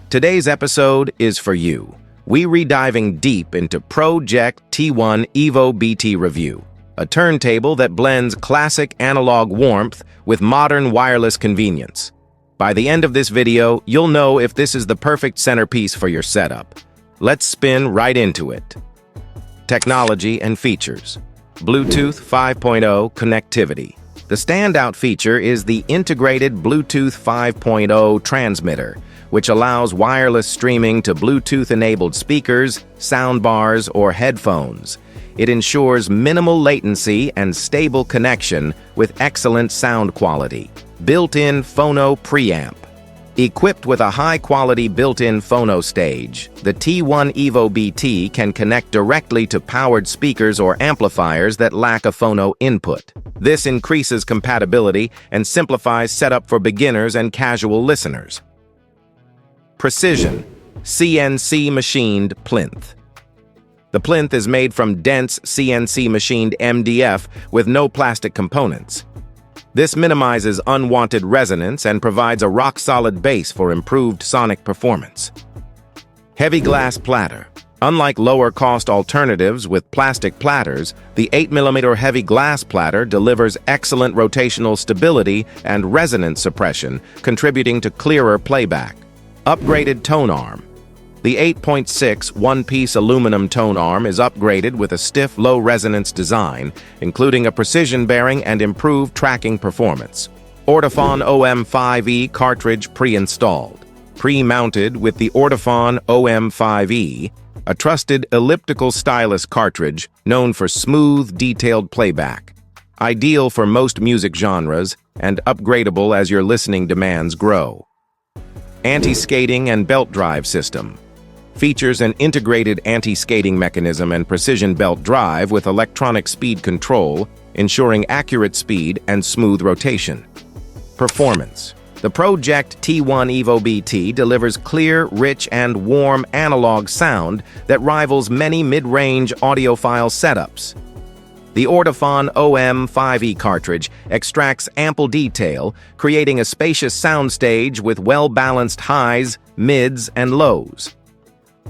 Today's episode is for you. We're diving deep into Pro-Ject T1 Evo BT review, a turntable that blends classic analog warmth with modern wireless convenience. By the end of this video, you'll know if this is the perfect centerpiece for your setup. Let's spin right into it. Technology and features. Bluetooth 5.0 connectivity. The standout feature is the integrated Bluetooth 5.0 transmitter, which allows wireless streaming to Bluetooth-enabled speakers, soundbars, or headphones. It ensures minimal latency and stable connection with excellent sound quality. Built-in phono preamp. Equipped with a high-quality built-in phono stage, the T1 Evo BT can connect directly to powered speakers or amplifiers that lack a phono input. This increases compatibility and simplifies setup for beginners and casual listeners. Precision. CNC-machined plinth. The plinth is made from dense CNC-machined MDF with no plastic components. This minimizes unwanted resonance and provides a rock-solid base for improved sonic performance. Heavy glass platter. Unlike lower-cost alternatives with plastic platters, the 8mm heavy glass platter delivers excellent rotational stability and resonance suppression, contributing to clearer playback. Upgraded tonearm. The 8.6 one-piece aluminum tonearm is upgraded with a stiff, low-resonance design, including a precision bearing and improved tracking performance. Ortofon OM 5E cartridge pre-installed. Pre-mounted with the Ortofon OM 5E, a trusted elliptical stylus cartridge known for smooth, detailed playback. Ideal for most music genres and upgradable as your listening demands grow. Anti-skating and belt drive system. Features an integrated anti-skating mechanism and precision belt drive with electronic speed control, ensuring accurate speed and smooth rotation. Performance. The Pro-Ject T1 Evo BT delivers clear, rich, and warm analog sound that rivals many mid-range audiophile setups. The Ortofon OM 5E cartridge extracts ample detail, creating a spacious soundstage with well-balanced highs, mids, and lows.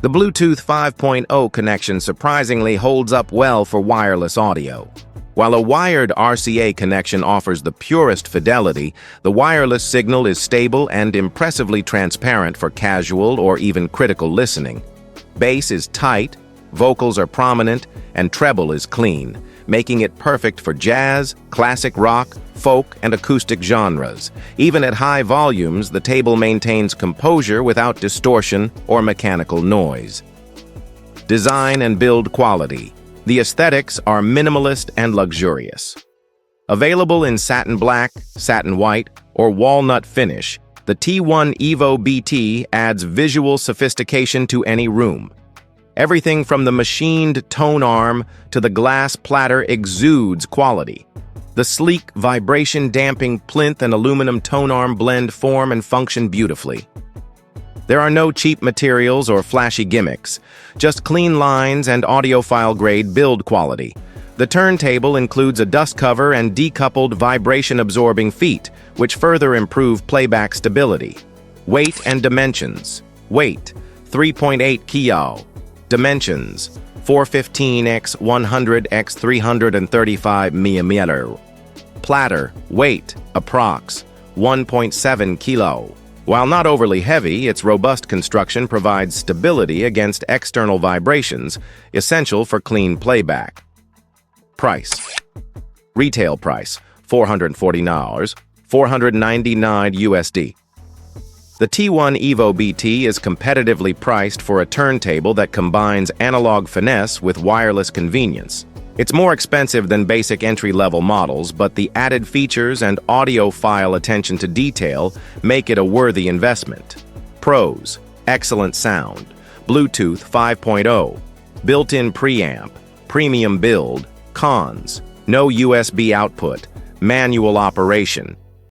The Bluetooth 5.0 connection surprisingly holds up well for wireless audio. While a wired RCA connection offers the purest fidelity, the wireless signal is stable and impressively transparent for casual or even critical listening. Bass is tight, vocals are prominent, and treble is clean, making it perfect for jazz, classic rock, folk, and acoustic genres. Even at high volumes, the table maintains composure without distortion or mechanical noise. Design and build quality. The aesthetics are minimalist and luxurious. Available in satin black, satin white, or walnut finish, the T1 Evo BT adds visual sophistication to any room. Everything from the machined tonearm to the glass platter exudes quality. The sleek, vibration-damping plinth and aluminum tonearm blend form and function beautifully. There are no cheap materials or flashy gimmicks, just clean lines and audiophile-grade build quality. The turntable includes a dust cover and decoupled vibration-absorbing feet, which further improve playback stability. Weight and dimensions. Weight, 3.8 kg. Dimensions, 415 x 100 x 335 mm. Platter, weight, approx. 1.7 kg. While not overly heavy, its robust construction provides stability against external vibrations, essential for clean playback. Price. Retail price, $440, $499 USD. The T1 Evo BT is competitively priced for a turntable that combines analog finesse with wireless convenience. It's more expensive than basic entry-level models, but the added features and audiophile attention to detail make it a worthy investment. Pros: excellent sound, Bluetooth 5.0, built-in preamp, premium build. Cons: no USB output, manual operation,